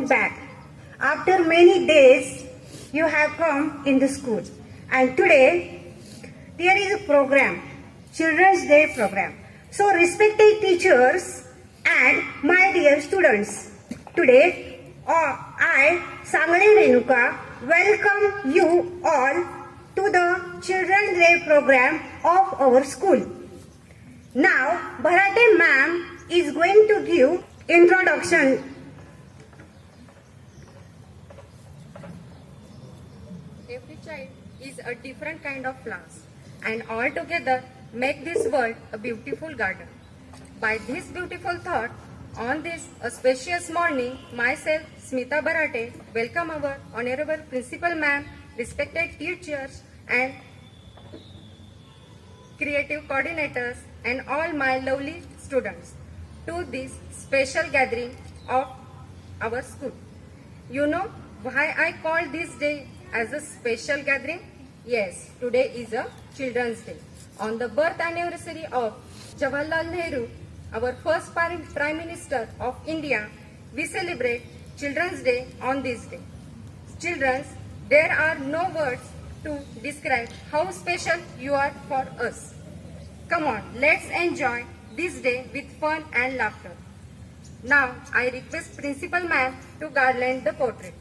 Back. After many days, you have come in the school, and today there is a program, Children's Day program. So, respected teachers and my dear students, today I, Sangle Renuka, welcome you all to the Children's Day program of our school. Now, Bharate ma'am is going to give introduction. Every child is a different kind of flowers, and all together make this world a beautiful garden. By this beautiful thought, on this auspicious morning, myself, Smita Bharate, welcome our Honorable Principal Ma'am, respected teachers and creative coordinators, and all my lovely students to this special gathering of our school. You know why I call this day as a special gathering? Yes, today is a Children's Day. On the birth anniversary of Jawaharlal Nehru, our first Prime Minister of India, we celebrate Children's Day on this day. Children, there are no words to describe how special you are for us. Come on, let's enjoy this day with fun and laughter. Now, I request Principal Ma'am to garland the portrait.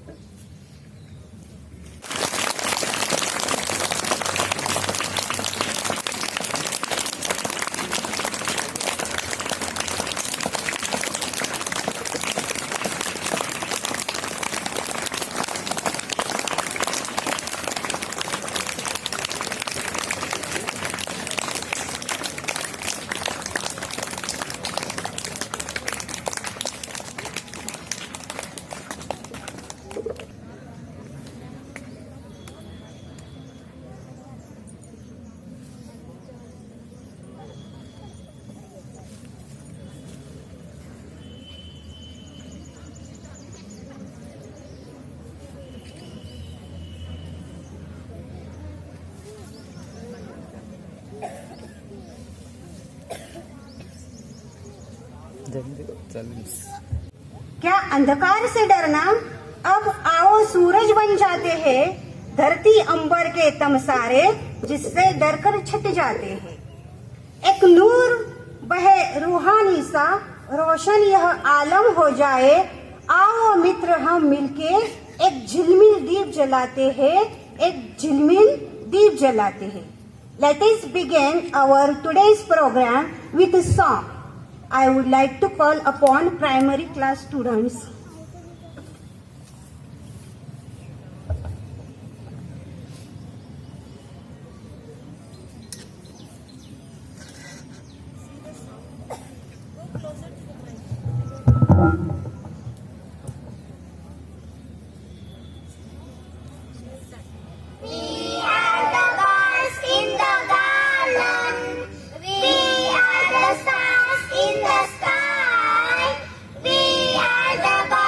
क्या अंधकार से डरना, अब आओ सूरज बन जाते हैं, धरती अंबर के तमसारे जिससे डरकर छिप जाते हैं। एक नूर बहे रूहानी सा, रोशन यह आलम हो जाए, आओ मित्र हम मिलके एक झिलमिल दीप जलाते हैं, एक झिलमिल दीप जलाते हैं। Let us begin our today's program with a song. I would like to call upon primary class students. The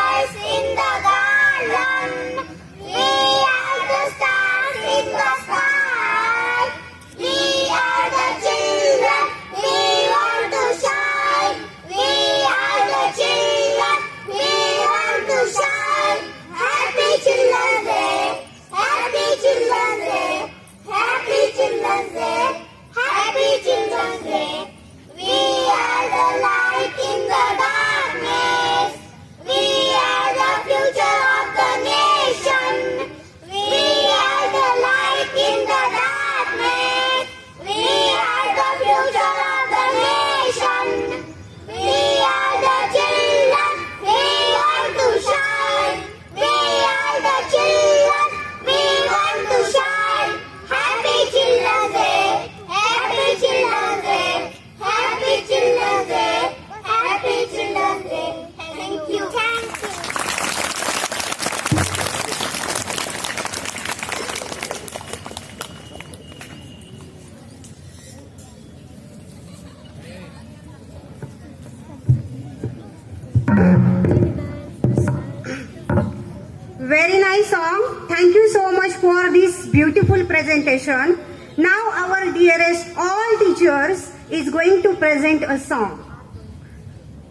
for this beautiful presentation. Now our dearest all teachers is going to present a song.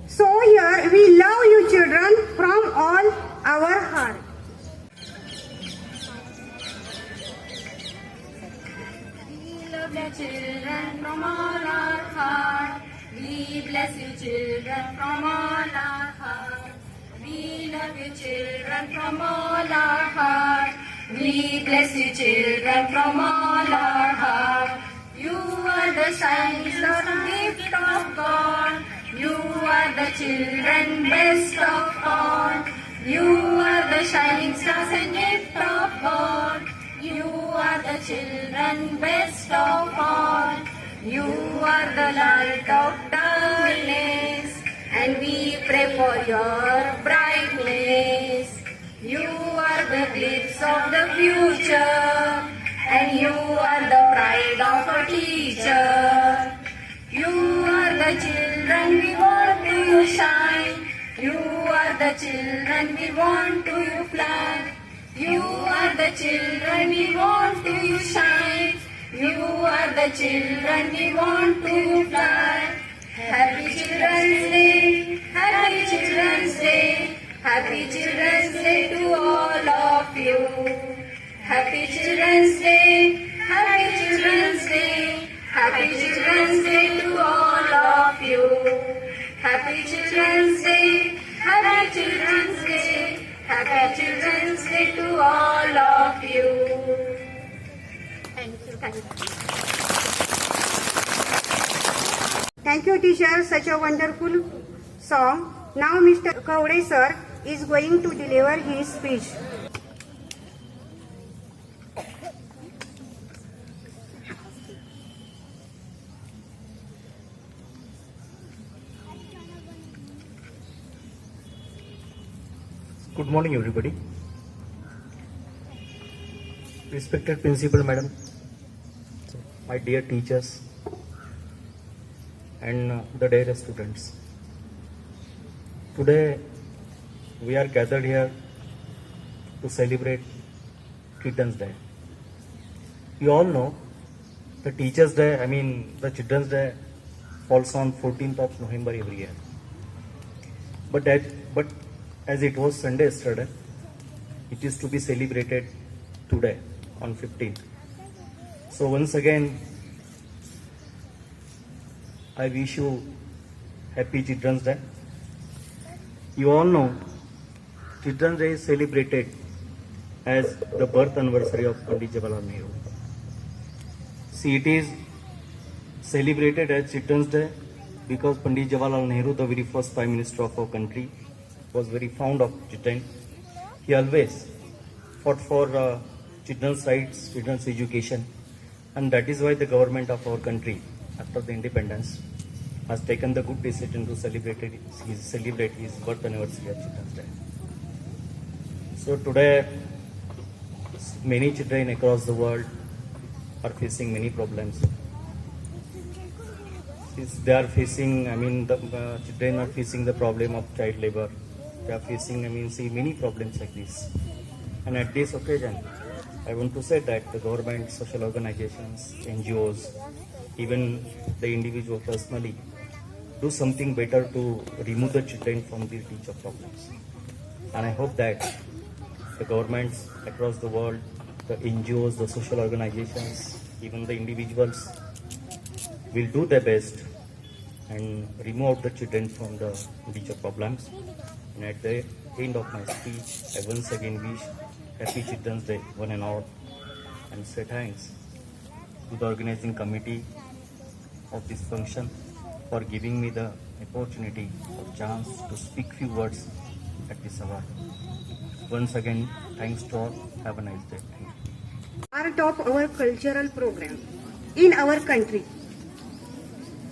So here we love you children from all our heart. We love you children from all our heart. We bless you children from all our heart. We love you children from all our heart. We bless you children from all our heart. You are the shining star, gift of God. You are the children best of all. You are the shining stars and gift of God. You are the children best of all. You are the light of darkness, and we pray for your brightness. You are the glimpse of the future, and you are the pride of a teacher. You are the children we want to you shine. You are the children we want to you fly. You are the children we want to you shine. You are the children we want to you fly. Happy Children's Day, Happy Children's Day, Happy Children's Day to all of you. Happy Children's Day, Happy Children's Day, Happy Children's Day to all of you. Happy Children's Day, Happy Children's Day, Happy Children's Day to all of you. Thank you. Thank you. Thank you teacher, such a wonderful song. Now Mr. Kavde sir is going to deliver his speech. Good morning, everybody. Respected Principal Madam, my dear teachers, and the dear students. Today, we are gathered here to celebrate Children's Day. You all know the Teachers' Day, the Children's Day falls on 14th of November every year. But as it was Sunday yesterday, it is to be celebrated today on 15th. So once again, I wish you Happy Children's Day. You all know Children's Day is celebrated as the birth anniversary of Pandit Jawaharlal Nehru. See, it is celebrated as Children's Day because Pandit Jawaharlal Nehru, the very first Prime Minister of our country, was very fond of children. He always fought for children's rights, children's education, and that is why the government of our country, after the independence, has taken the good decision to celebrate his birth anniversary of Children's Day. So today, many children across the world are facing many problems. They are facing, the children are facing the problem of child labor. They are facing, many problems like this. And at this occasion, I want to say that the government, social organizations, NGOs, even the individual personally, do something better to remove the children from these teacher problems. And I hope that the governments across the world, the NGOs, the social organizations, even the individuals will do their best and remove the children from the teacher problems. And at the end of my speech, I once again wish Happy Children's Day one and all, and say thanks to the organizing committee of this function for giving me the opportunity or chance to speak few words at this hour. Once again, thanks to all. Have a nice day. Thank you. Part of our cultural program in our country.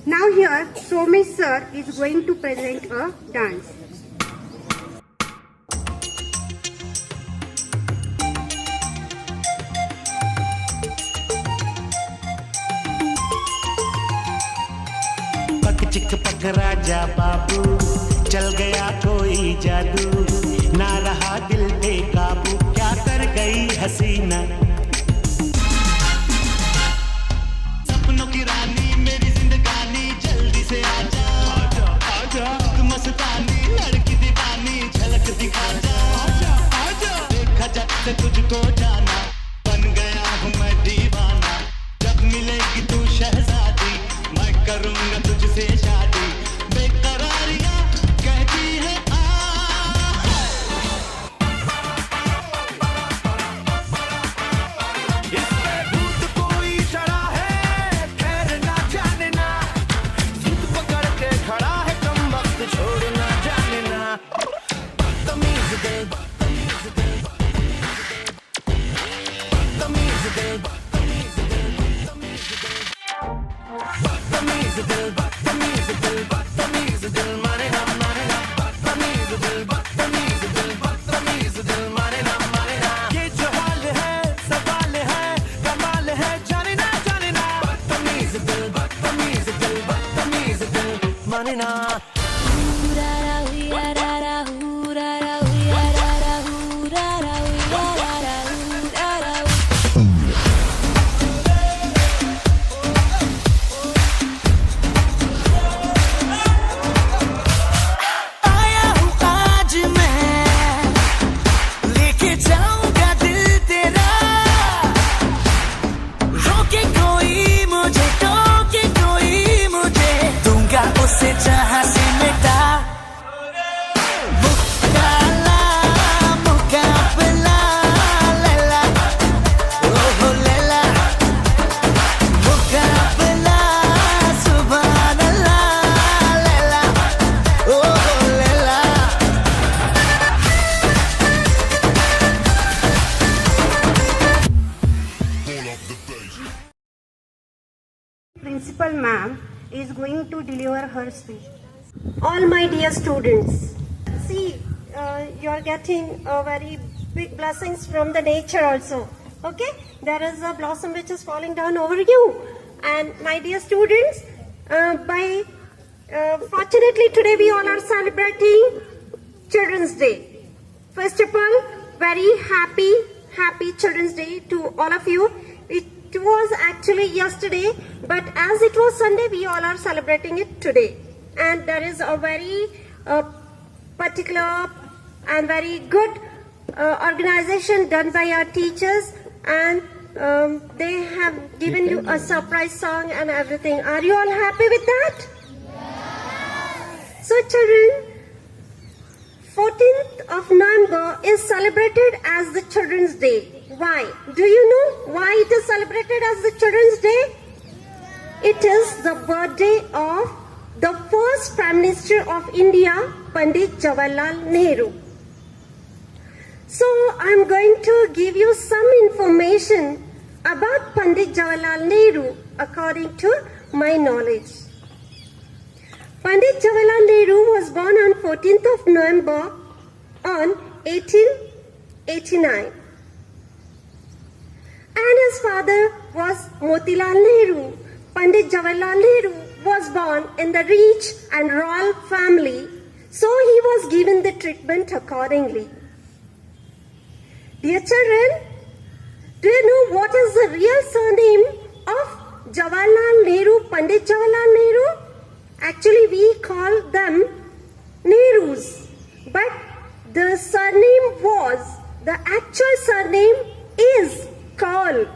Now here, Somesh sir is going to present a dance. चिक पक राजा बाबू चल गया कोई जादू ना रहा दिल पे काबू क्या कर गई हसीना को जाना, बन गया हूँ मैं दीवाना। जब मिलेगी तू शहजादी, मैं करूँगा तुझसे शादी। बेकरारियाँ कहती है इसमें भूत कोई चढ़ा है, खैर ना जाने ना। जिद पकड़ के खड़ा है, कम वक्त छोड़ना जाने ना। तमीज दे, तमीज दे, तमीज दे, तमीज दे, तमीज दे, तमीज दिल, तमीज दिल, तमीज दिल, माने ना माने ना। तमीज दिल, तमीज दिल, तमीज दिल, माने ना माने ना। ये जो हाल है, सवाल है, कमाल है, जाने ना जाने ना। तमीज दिल, तमीज दिल, तमीज दिल, माने ना। आया हूँ आज मैं, लेके जाऊंगा दिल तेरा। रोके कोई मुझे, टोके कोई मुझे, दूंगा उसे जहां से मिटा। मुकाला, मुकाबला, लैला, ओहो लैला। मुकाबला, सुभान अल्लाह, लैला, ओहो Laila. Principal ma'am is going to deliver her speech. All my dear students, see, you are getting a very big blessings from the nature also. Okay, there is a blossom which is falling down over you, and my dear students, fortunately today we all are celebrating Children's Day. First of all, very happy Children's Day to all of you. It was actually yesterday, but as it was Sunday, we all are celebrating it today. And there is a very particular and very good organization done by our teachers, and they have given you a surprise song and everything. Are you all happy with that? So children, 14th of November is celebrated as the Children's Day. Why? Do you know why it is celebrated as the Children's Day? It is the birthday of the first Prime Minister of India, Pandit Jawaharlal Nehru. So I am going to give you some information about Pandit Jawaharlal Nehru according to my knowledge. Pandit Jawaharlal Nehru was born on 14th of November on 1889. And his father was Motilal Nehru. Pandit Jawaharlal Nehru was born in the rich and royal family, so he was given the treatment accordingly. Dear children, do you know what is the real surname of Jawaharlal Nehru, Pandit Jawaharlal Nehru? Actually, we call them Nehrus, but the surname was, the actual surname is Kaul,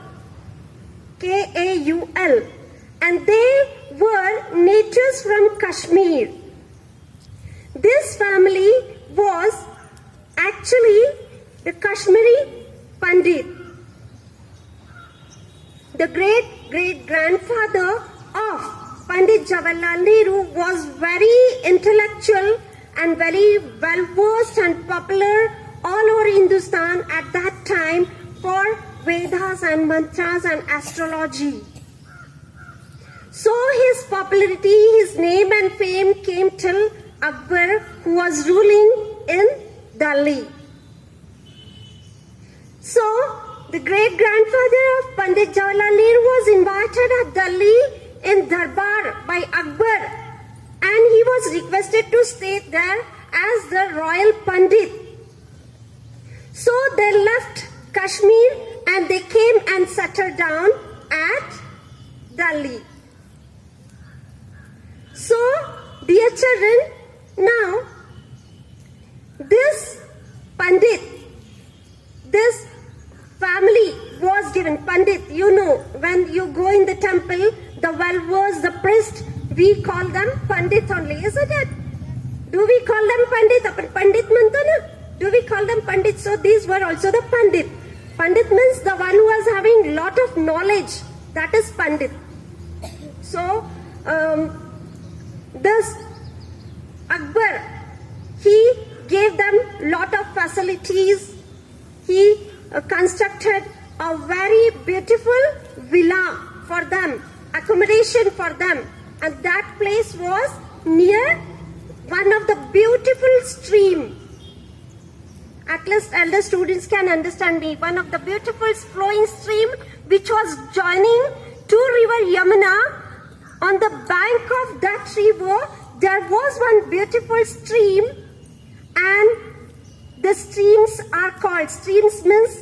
Kaul, and they were natives from Kashmir. This family was actually the Kashmiri Pandit. The great-great-grandfather of Pandit Jawaharlal Nehru was very intellectual and very well-versed and popular all over Hindustan at that time for Vedas and mantras and astrology. So his popularity, his name and fame came till Akbar, who was ruling in Delhi. So the great-grandfather of Pandit Jawaharlal Nehru was invited at Delhi in Darbar by Akbar, and he was requested to stay there as the royal Pandit. So they left Kashmir and they came and settled down at Delhi. So, dear children, now this Pandit, this family was given. Pandit, you know, when you go in the temple, the well-versed, the priest, we call them Pandit only, isn't it? Do we call them Pandit? Apan Pandit manto na? Do we call them Pandit? So these were also the Pandit. Pandit means the one who was having lot of knowledge. That is Pandit. So, this Akbar, he gave them lot of facilities. He constructed a very beautiful villa for them, accommodation for them, and that place was near one of the beautiful stream. At least elder students can understand me. One of the beautiful flowing stream which was joining to river Yamuna. On the bank of that river, there was one beautiful stream, and the streams are called, streams means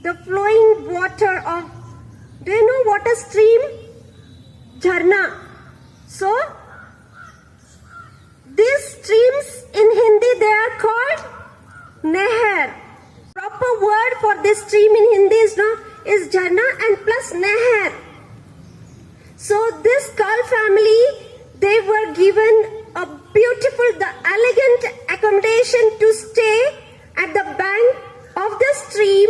the flowing water of, do you know what a stream? Jharna. So, these streams in Hindi, they are called Nehar. Proper word for this stream in Hindi is Jharna and plus Nehar. So this Kal family, they were given a beautiful, the elegant accommodation to stay at the bank of the stream,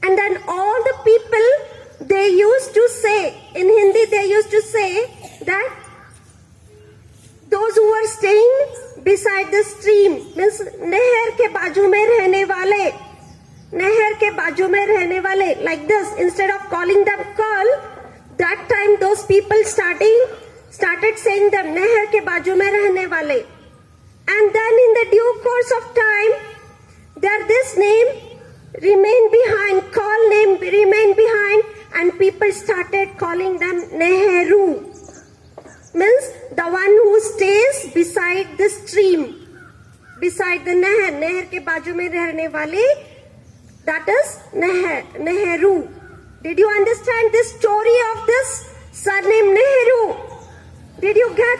and then all the people, they used to say, in Hindi they used to say that those who were staying beside the stream, means Nehar ke baaju mein rehne wale, Nehar ke baaju mein rehne wale, like this, instead of calling them Kal, that time those people started saying them Nehar ke baaju mein rehne wale. And then in the due course of time, this name remained behind, Kal name remained behind, and people started calling them Nehru. Means the one who stays beside the stream, beside the Nehar, Nehar ke baaju mein rehne wale, that is Nehru. Did you understand this story of this surname Nehru? Did you get?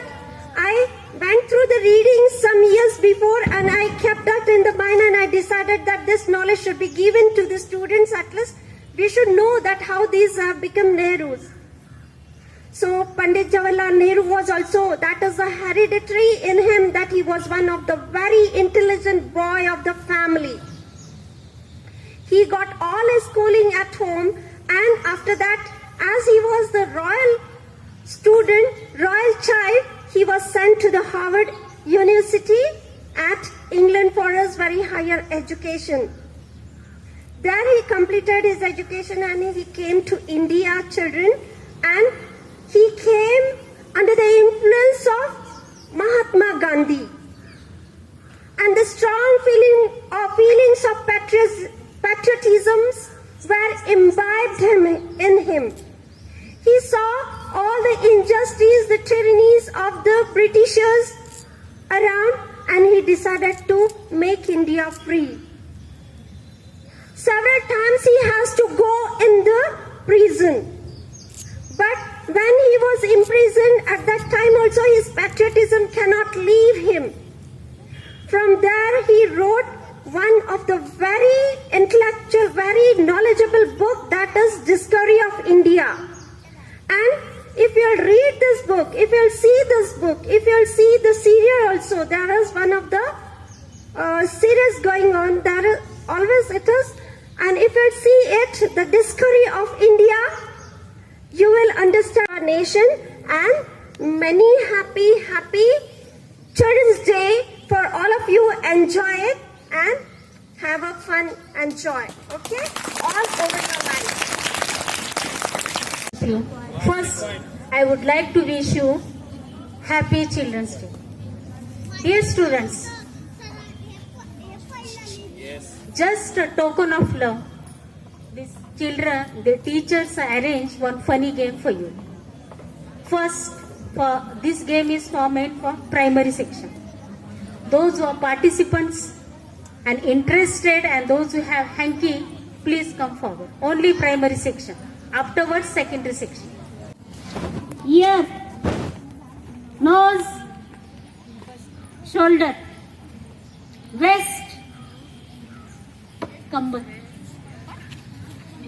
I went through the reading some years before, and I kept that in the mind, and I decided that this knowledge should be given to the students. At least we should know that how these have become Nehrus. So Pandit Jawaharlal Nehru was also, that is a hereditary in him, that he was one of the very intelligent boy of the family. He got all his schooling at home, and after that, as he was the royal student, royal child, he was sent to the Harvard University at England for his very higher education. There he completed his education, and he came to India, children, and he came under the influence of Mahatma Gandhi. And the strong feelings of patriotism were imbibed in him. He saw all the injustice, the tyrannies of the Britishers around, and he decided to make India free. Several times he has to go in the prison. But when he was imprisoned, at that time also his patriotism cannot leave him. From there he wrote one of the very intellectual, very knowledgeable book, that is Discovery of India. And if you'll read this book, if you'll see this book, if you'll see the serial also, there is one of the series going on, there is always it is, and if you'll see it, the Discovery of India, you will understand our nation, and many happy Children's Day for all of you. Enjoy it and have a fun and joy, okay? All over your life. First, I would like to wish you Happy Children's Day. Dear students, just a token of love, these children, the teachers arrange one funny game for you. First, this game is meant for primary section. Those who are participants and interested, and those who have hanky, please come forward. Only primary section. Afterwards, secondary section. Ear, nose, shoulder, waist, kambal.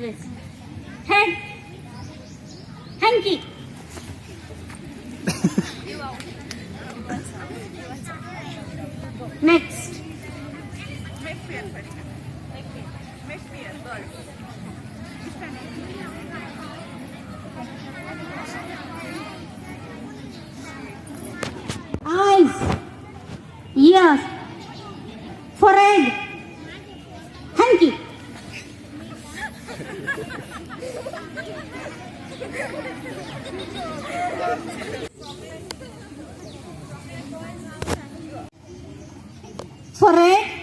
Yes. Head. Hanky. Next. Eyes. Ears. Forehead. Hanky. Forehead.